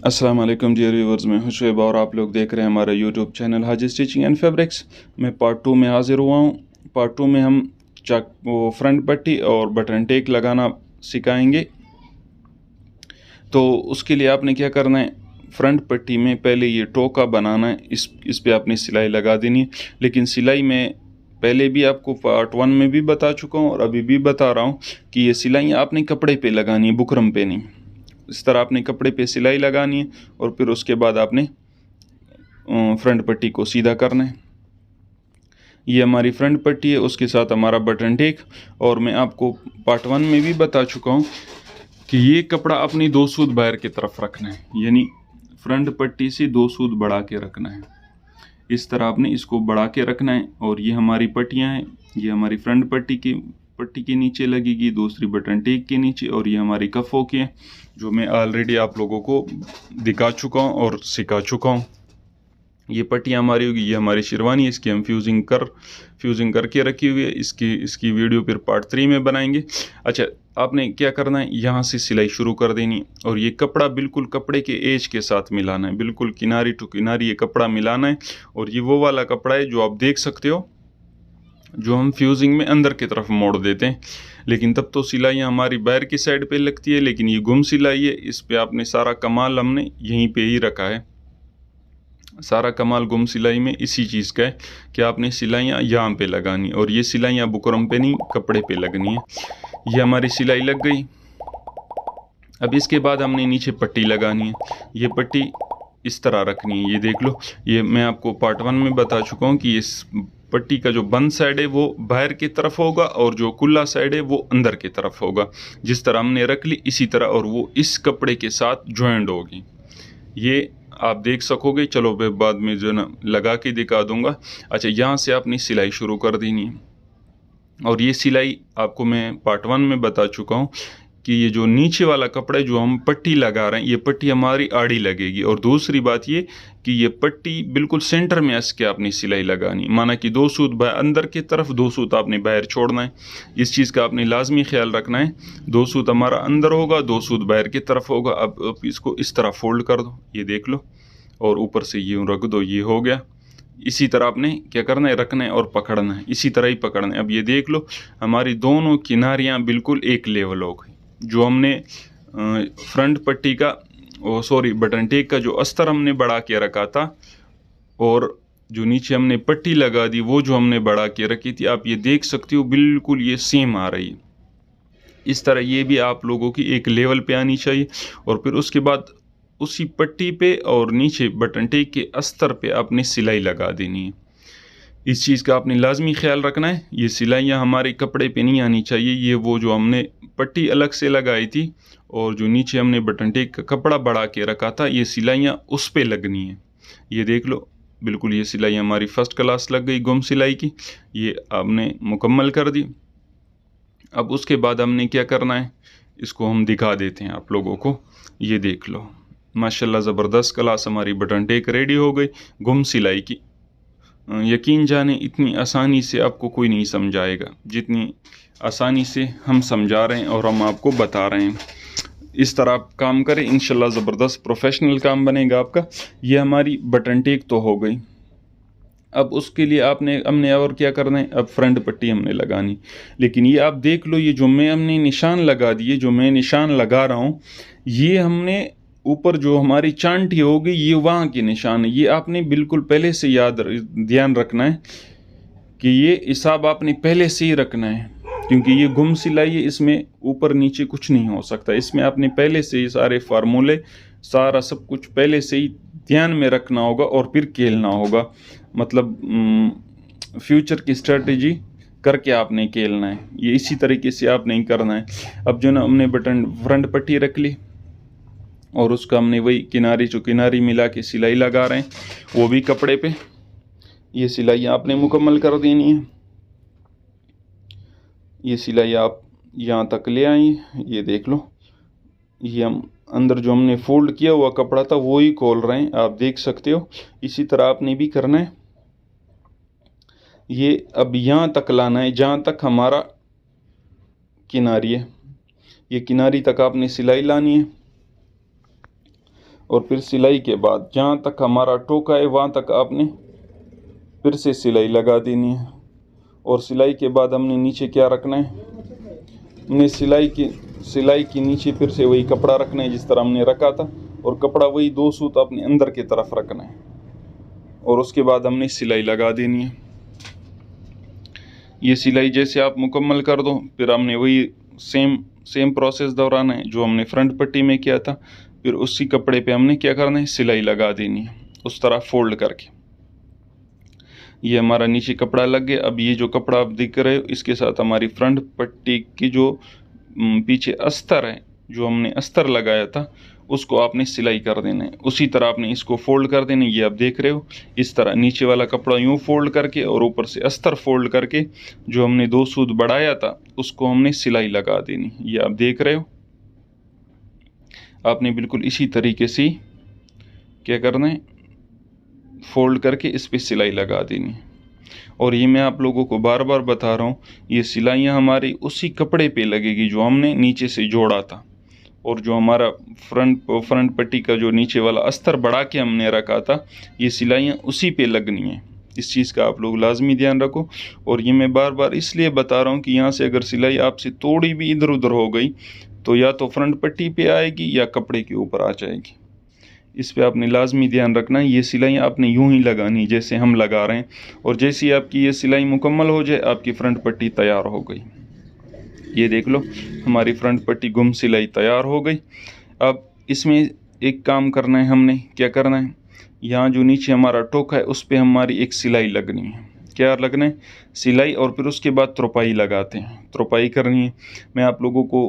अस्सलाम वालेकुम dear viewers, मैं हूं शुएब और आप लोग देख रहे हैं हमारा YouTube channel Haji stitching and fabrics. मैं पार्ट 2 में हाजिर हुआ हूं। पार्ट 2 में हम फ्रंट पट्टी और बटन टेक लगाना सिखाएंगे। तो उसके लिए आपने क्या करना है, फ्रंट पट्टी में पहले ये टोका बनाना है। इस पे आपने सिलाई लगा देनी है। लेकिन सिलाई में पहले भी आपको पार्ट 1 में भी बता चुका हूँ और अभी भी बता रहा हूँ कि ये सिलाई आपने कपड़े पे लगानी है, बुकरम पे नहीं। इस तरह आपने कपड़े पे सिलाई लगानी है और फिर उसके बाद आपने फ्रंट पट्टी को सीधा करना है। ये हमारी फ्रंट पट्टी है, उसके साथ हमारा बटन टेक। और मैं आपको पार्ट 1 में भी बता चुका हूँ कि ये कपड़ा अपनी 2 सूत बाहर की तरफ रखना है, यानी फ्रंट पट्टी से 2 सूत बढ़ा के रखना है। इस तरह आपने इसको बढ़ा के रखना है। और ये हमारी पट्टियाँ हैं, ये हमारी फ्रंट पट्टी के नीचे लगेगी, दूसरी बटन टेक के नीचे, और ये हमारी कफ़ों की है जो मैं ऑलरेडी आप लोगों को दिखा चुका हूँ और सिखा चुका हूँ। ये पट्टियाँ हमारी होगी, ये हमारी शेरवानी है, इसकी हम फ्यूजिंग करके रखी हुई है। इसकी वीडियो फिर पार्ट 3 में बनाएंगे। अच्छा, आपने क्या करना है, यहाँ से सिलाई शुरू कर देनी है और ये कपड़ा बिल्कुल कपड़े के एज के साथ मिलाना है, बिल्कुल किनारी टू किनारी ये कपड़ा मिलाना है। और ये वो वाला कपड़ा है जो आप देख सकते हो, जो हम फ्यूजिंग में अंदर की तरफ मोड़ देते हैं। लेकिन तब तो सिलाइयाँ हमारी बाहर की साइड पे लगती है, लेकिन ये गुम सिलाई है। इस पे आपने सारा कमाल हमने यहीं पे ही रखा है। सारा कमाल गुम सिलाई में इसी चीज़ का है कि आपने सिलाइयाँ यहाँ पे लगानी, और ये सिलाइयाँ बुकरम पे नहीं, कपड़े पे लगनी है। ये हमारी सिलाई लग गई। अब इसके बाद हमने नीचे पट्टी लगानी है। ये पट्टी इस तरह रखनी है, ये देख लो। ये मैं आपको पार्ट 1 में बता चुका हूँ कि इस पट्टी का जो बंद साइड है वो बाहर की तरफ होगा और जो खुला साइड है वो अंदर की तरफ होगा। जिस तरह हमने रख ली इसी तरह, और वो इस कपड़े के साथ ज्वाइंट होगी। ये आप देख सकोगे। चलो मैं बाद में जो ना लगा के दिखा दूंगा। अच्छा, यहाँ से आपने सिलाई शुरू कर देनी है। और ये सिलाई आपको मैं पार्ट 1 में बता चुका हूँ कि ये जो नीचे वाला कपड़ा है जो हम पट्टी लगा रहे हैं, ये पट्टी हमारी आड़ी लगेगी। और दूसरी बात ये कि ये पट्टी बिल्कुल सेंटर में हंस के आपने सिलाई लगानी, माना कि 2 सूत अंदर की तरफ, 2 सूत आपने बाहर छोड़ना है। इस चीज़ का आपने लाजमी ख्याल रखना है। 2 सूत हमारा अंदर होगा, 2 सूत बाहर की तरफ होगा। अब इसको इस तरह फोल्ड कर दो, ये देख लो, और ऊपर से यूँ रख दो, ये हो गया। इसी तरह आपने क्या करना है, रखना है और पकड़ना है, इसी तरह ही पकड़ना है। अब ये देख लो, हमारी दोनों किनारियाँ बिल्कुल एक लेवल हो गई। जो हमने फ्रंट पट्टी का बटन टेक का जो अस्तर हमने बढ़ा के रखा था, और जो नीचे हमने पट्टी लगा दी वो जो हमने बढ़ा के रखी थी, आप ये देख सकते हो बिल्कुल ये सेम आ रही है। इस तरह ये भी आप लोगों की एक लेवल पे आनी चाहिए। और फिर उसके बाद उसी पट्टी पे और नीचे बटन टेक के अस्तर पे आपने सिलाई लगा देनी है। इस चीज़ का आपने लाजमी ख्याल रखना है। ये सिलाइयाँ हमारे कपड़े पे नहीं आनी चाहिए। ये वो जो हमने पट्टी अलग से लगाई थी और जो नीचे हमने बटन टेक का कपड़ा बढ़ा के रखा था, ये सिलाइयाँ उस पे लगनी है। ये देख लो, बिल्कुल ये सिलाई हमारी फर्स्ट क्लास लग गई गुम सिलाई की। ये आपने मुकम्मल कर दी। अब उसके बाद हमने क्या करना है, इसको हम दिखा देते हैं आप लोगों को। ये देख लो, माशाल्लाह ज़बरदस्त क्लास हमारी बटन टेक रेडी हो गई गुम सिलाई की। यकीन जाने इतनी आसानी से आपको कोई नहीं समझाएगा जितनी आसानी से हम समझा रहे हैं और हम आपको बता रहे हैं। इस तरह आप काम करें, इंशाल्लाह ज़बरदस्त प्रोफेशनल काम बनेगा आपका। ये हमारी बटन टेक तो हो गई। अब उसके लिए हमने और क्या करना है, अब फ्रंट पट्टी हमने लगानी। लेकिन ये आप देख लो, ये जो हमने निशान लगा दिए, जो मैं निशान लगा रहा हूँ, ये हमने ऊपर जो हमारी चांटी होगी ये वहाँ के निशान है। ये आपने बिल्कुल पहले से ध्यान रखना है कि ये हिसाब आपने पहले से ही रखना है, क्योंकि ये गुम सिलाई है, इसमें ऊपर नीचे कुछ नहीं हो सकता। इसमें आपने पहले से ही सारे फार्मूले, सारा सब कुछ पहले से ही ध्यान में रखना होगा और फिर खेलना होगा। मतलब फ्यूचर की स्ट्रेटजी करके आपने खेलना है। ये इसी तरीके से आप नहीं करना है। अब जो ना हमने बटन फ्रंट पट्टी रख ली और उसका हमने वही किनारी मिला के सिलाई लगा रहे हैं, वो भी कपड़े पे। ये सिलाई आपने मुकम्मल कर देनी है। ये सिलाई आप यहाँ तक ले आई, ये देख लो। ये हम अंदर जो हमने फोल्ड किया हुआ कपड़ा था वो ही खोल रहे हैं, आप देख सकते हो। इसी तरह आपने भी करना है। ये अब यहाँ तक लाना है जहाँ तक हमारा किनारी है, ये किनारी तक आपने सिलाई लानी है। और फिर सिलाई के बाद जहाँ तक हमारा टोका है वहाँ तक आपने फिर से सिलाई लगा देनी है। और सिलाई के बाद हमने नीचे क्या रखना है, हमने सिलाई की नीचे फिर से वही कपड़ा रखना है जिस तरह हमने रखा था, और कपड़ा वही 2 सूत अपने अंदर की तरफ रखना है और उसके बाद हमने सिलाई लगा देनी है। ये सिलाई जैसे आप मुकम्मल कर दो, फिर हमने वही सेम प्रोसेस दोहराना है जो हमने फ्रंट पट्टी में किया था। फिर उसी कपड़े पे हमने क्या करना है, सिलाई लगा देनी है उस तरह फोल्ड करके। ये हमारा नीचे कपड़ा लग गया। अब ये जो कपड़ा आप दिख रहे हो इसके साथ हमारी फ्रंट पट्टी की जो पीछे अस्तर है, जो हमने अस्तर लगाया था, उसको आपने सिलाई कर देना है। उसी तरह आपने इसको फोल्ड कर देना है। ये आप देख रहे हो इस तरह नीचे वाला कपड़ा यूँ फोल्ड करके और ऊपर से अस्तर फोल्ड करके जो हमने 2 सूत बढ़ाया था उसको हमने सिलाई लगा देनी। ये आप देख रहे हो, आपने बिल्कुल इसी तरीके से क्या करना है, फोल्ड करके इस पर सिलाई लगा देनी। और ये मैं आप लोगों को बार बार बता रहा हूँ, ये सिलाइयाँ हमारी उसी कपड़े पे लगेगी जो हमने नीचे से जोड़ा था, और जो हमारा फ्रंट पट्टी का जो नीचे वाला अस्तर बढ़ा के हमने रखा था, ये सिलाइयाँ उसी पे लगनी है। इस चीज़ का आप लोग लाजमी ध्यान रखो। और ये मैं बार बार इसलिए बता रहा हूँ कि यहाँ से अगर सिलाई आपसे थोड़ी भी इधर उधर हो गई तो या तो फ्रंट पट्टी पे आएगी या कपड़े के ऊपर आ जाएगी। इस पे आपने लाजमी ध्यान रखना है। ये सिलाई आपने यूं ही लगानी जैसे हम लगा रहे हैं, और जैसे ही आपकी ये सिलाई मुकम्मल हो जाए आपकी फ्रंट पट्टी तैयार हो गई। ये देख लो हमारी फ्रंट पट्टी गुम सिलाई तैयार हो गई। अब इसमें एक काम करना है, हमने क्या करना है, यहाँ जो नीचे हमारा टोक है उस पर हमारी एक सिलाई लगनी है। क्या लगना है, सिलाई, और फिर उसके बाद तुरपाई लगाते हैं, तुरपाई करनी है। मैं आप लोगों को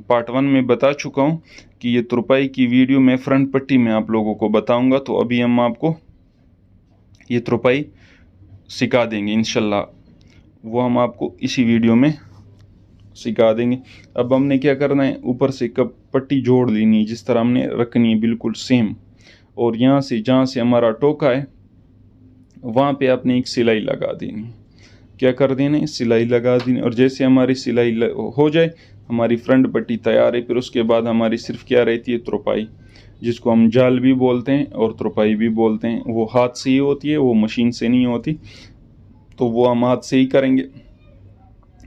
पार्ट 1 में बता चुका हूँ कि ये तुरपाई की वीडियो मैं फ्रंट पट्टी में आप लोगों को बताऊंगा। तो अभी हम आपको ये तुरपाई सिखा देंगे इंशाल्लाह, वो हम आपको इसी वीडियो में सिखा देंगे। अब हमने क्या करना है, ऊपर से कब पट्टी जोड़ लेनी है जिस तरह हमने रखनी है बिल्कुल सेम, और यहाँ से जहाँ से हमारा टोका है वहाँ पे आपने एक सिलाई लगा देनी। क्या कर देना है, सिलाई लगा देनी। और जैसे हमारी सिलाई हो जाए हमारी फ्रंट पट्टी तैयार है। फिर उसके बाद हमारी सिर्फ क्या रहती है, तुरपाई, जिसको हम जाल भी बोलते हैं और तुरपाई भी बोलते हैं। वो हाथ से ही होती है, वो मशीन से नहीं होती, तो वो हम हाथ से ही करेंगे।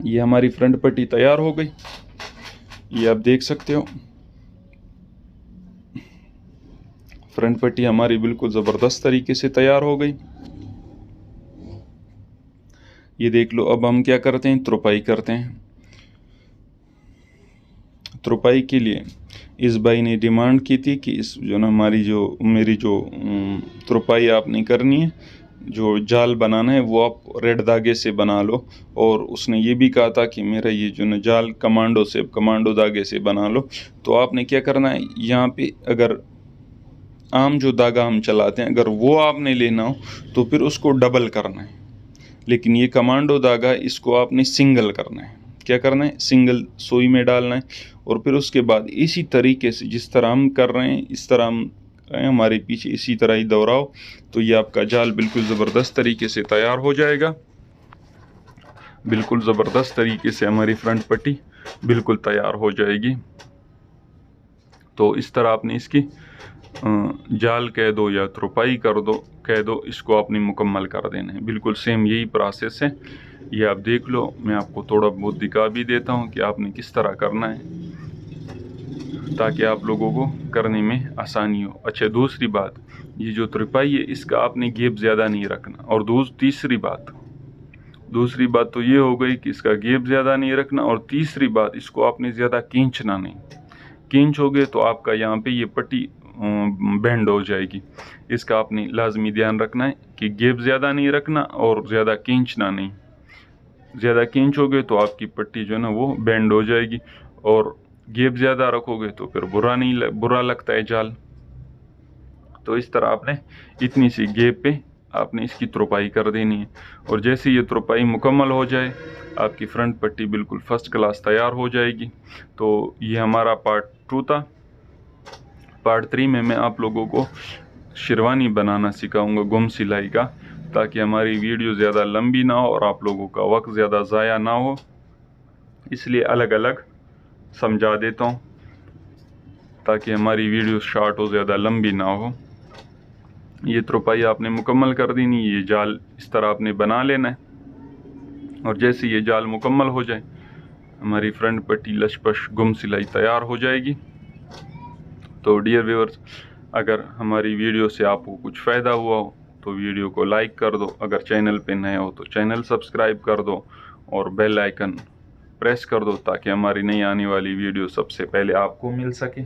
ये हमारी फ्रंट पट्टी तैयार हो गई, ये आप देख सकते हो। फ्रंट पट्टी हमारी बिल्कुल ज़बरदस्त तरीके से तैयार हो गई, ये देख लो। अब हम क्या करते हैं, तुरपाई करते हैं। तुरपाई के लिए इस भाई ने डिमांड की थी कि इस जो ना मेरी जो तुरपाई आपने करनी है, जो जाल बनाना है वो आप रेड धागे से बना लो। और उसने ये भी कहा था कि मेरा ये जो ना जाल कमांडो धागे से बना लो। तो आपने क्या करना है, यहाँ पे अगर आम जो धागा हम चलाते हैं अगर वो आपने लेना हो तो फिर उसको डबल करना है, लेकिन ये कमांडो धागा इसको आपने सिंगल करना है। क्या करना है, सिंगल सुई में डालना है। और फिर उसके बाद इसी तरीके से जिस तरह हम कर रहे हैं इस तरह हम हमारे पीछे इसी तरह ही दोहराओ, तो ये आपका जाल बिल्कुल ज़बरदस्त तरीके से तैयार हो जाएगा। बिल्कुल ज़बरदस्त तरीके से हमारी फ्रंट पट्टी बिल्कुल तैयार हो जाएगी। तो इस तरह आपने इसकी जाल कह दो या तुरपाई कह दो, इसको आपने मुकम्मल कर देना है। बिल्कुल सेम यही प्रोसेस है, ये आप देख लो। मैं आपको थोड़ा बहुत दिखा भी देता हूँ कि आपने किस तरह करना है ताकि आप लोगों को करने में आसानी हो। अच्छा, दूसरी बात, ये जो तुरपाई है इसका आपने गैप ज़्यादा नहीं रखना। और दूसरी बात तो ये हो गई कि इसका गैप ज़्यादा नहीं रखना। और तीसरी बात, इसको आपने ज़्यादा खींचना नहीं। खींचोगे तो आपका यहाँ पे ये पट्टी बेंड हो जाएगी। इसका आपने लाजमी ध्यान रखना है कि गैप ज़्यादा नहीं रखना और ज़्यादा खींचना नहीं। ज़्यादा खींचोगे तो आपकी पट्टी जो है ना वो बेंड हो जाएगी, और गैप ज़्यादा रखोगे तो फिर बुरा लगता है जाल। तो इस तरह आपने इतनी सी गैप पे आपने इसकी तुरपाई कर देनी है। और जैसे ये तुरपाई मुकम्मल हो जाए आपकी फ्रंट पट्टी बिल्कुल फर्स्ट क्लास तैयार हो जाएगी। तो ये हमारा पार्ट 2 था। पार्ट 3 में मैं आप लोगों को शेरवानी बनाना सिखाऊंगा गुम सिलाई का, ताकि हमारी वीडियो ज़्यादा लंबी ना हो और आप लोगों का वक्त ज़्यादा ज़ाया ना हो, इसलिए अलग अलग समझा देता हूँ। ताकि हमारी वीडियो शॉर्ट हो, ज़्यादा लंबी ना हो। ये तुरपाई आपने मुकम्मल कर देनी। ये जाल इस तरह आपने बना लेना है, और जैसे ये जाल मुकम्मल हो जाए हमारी फ्रंट पट्टी लशपश गुम सिलाई तैयार हो जाएगी। तो डियर व्यूअर्स, अगर हमारी वीडियो से आपको कुछ फ़ायदा हुआ हो तो वीडियो को लाइक कर दो, अगर चैनल पे नए हो तो चैनल सब्सक्राइब कर दो और बेल आइकन प्रेस कर दो ताकि हमारी नई आने वाली वीडियो सबसे पहले आपको मिल सके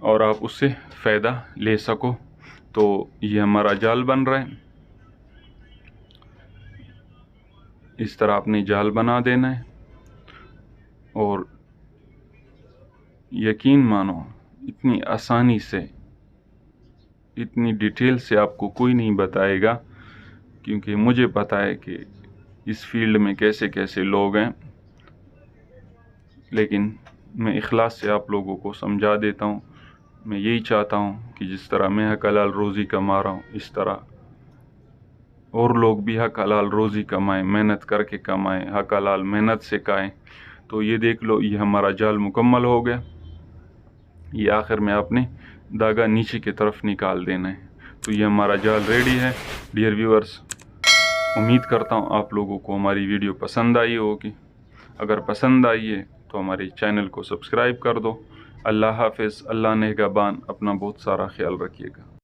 और आप उससे फ़ायदा ले सको। तो ये हमारा जाल बन रहा है, इस तरह आपने जाल बना देना है। और यकीन मानो इतनी आसानी से, इतनी डिटेल से आपको कोई नहीं बताएगा, क्योंकि मुझे पता है कि इस फील्ड में कैसे कैसे लोग हैं। लेकिन मैं इखलास से आप लोगों को समझा देता हूँ। मैं यही चाहता हूँ कि जिस तरह मैं हक हलाल रोज़ी कमा रहा हूँ, इस तरह और लोग भी हक हलाल रोज़ी कमाएं, मेहनत करके कमाएं, हक हलाल मेहनत से खाएं। तो ये देख लो, ये हमारा जाल मुकम्मल हो गया। ये आखिर में आपने धागा नीचे की तरफ निकाल देना है। तो ये हमारा जाल रेडी है। डियर व्यूअर्स, उम्मीद करता हूँ आप लोगों को हमारी वीडियो पसंद आई होगी। अगर पसंद आई है तो हमारे चैनल को सब्सक्राइब कर दो। अल्लाह हाफ़िज़, अल्लाह नेगहबान, अपना बहुत सारा ख्याल रखिएगा।